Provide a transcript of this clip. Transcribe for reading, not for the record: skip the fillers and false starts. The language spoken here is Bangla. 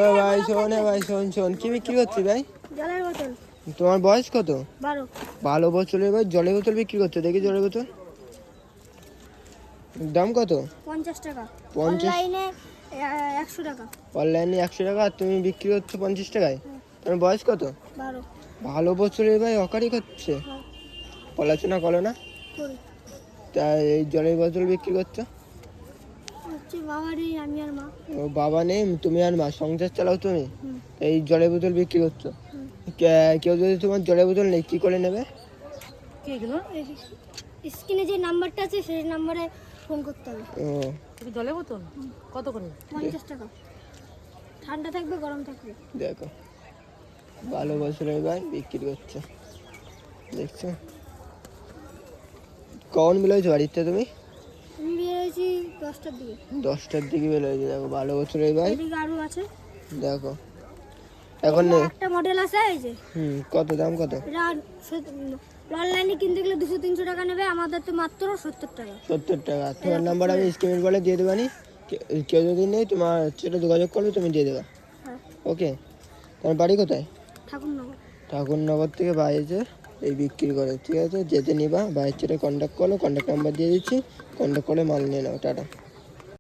ও ভাই শোন, ভাই শোন শোন, কি বিক্রি করছিস ভাই? জলের বোতল। তোমার বয়স কত? 12। 12 বছরের ভাই জলের বোতল বিক্রি করছো? দেখি জলের বোতল দাম কত? 50 টাকা। 50? অনলাইনে 100 টাকা। অনলাইনে 100 টাকা, আর তুমি বিক্রি করছো 50 টাকায়? তোমার বয়স কত? 12। 12 বছরের ভাই অকারি করছে? হ্যাঁ, পড়াশোনা করো না? করি। তাই এই জলের বোতল বিক্রি করছো? হচ্ছে বাবারই, আমি আর মা। ও বাবা নেই, তুমি আর মা সংসার চালাও তুমি? হুম। এই জলের বোতল বিক্রি করছো? হুম। কেউ যদি তোমার জলের বোতল নেই কি করে নেবে? স্ক্রিনে যে নাম্বারটা আছে সেই নাম্বারে ফোন করতে হবে। ও জলের বোতল কত করে? 50 টাকা। ঠান্ডা থাকবে, গরম থাকবে। দেখো 12 বছরের ভাই বিক্রি করছে, দেখছো? কখন বেরোয়েছো বাড়িতে তুমি? আমি বেরিয়েছি 10টার দিকে। 10টার দিকে বেরোয়েছো। দেখো 12 বছরের ভাই, এদিকে আরও আছে। দেখো এখন একটা মডেল আছে এই যে। কত দাম কত? এটা অনলাইনে কিনতে গেলে 200-300 টাকা নেবে, আমাদের তো মাত্র 70 টাকা। 70 টাকা। তোমার নাম্বার আমি স্ক্রিনের বলে দিয়ে দেবানি, কেউ যদি নেই তোমার সেটা যোগাযোগ করবে, তুমি দিয়ে দেবা। হ্যাঁ। ওকে। তোমার বাড়ি কোথায়? ঠাকুরনগর। ঠাকুরনগর থেকে বাইরে এই বিক্রি করে, ঠিক আছে? যেতে নিবা বাইরের সাথে কন্ট্যাক্ট করো, কন্ট্যাক্ট নাম্বার দিয়ে দিচ্ছি, কন্ট্যাক্ট করে মাল নিয়ে নাও। টাটা।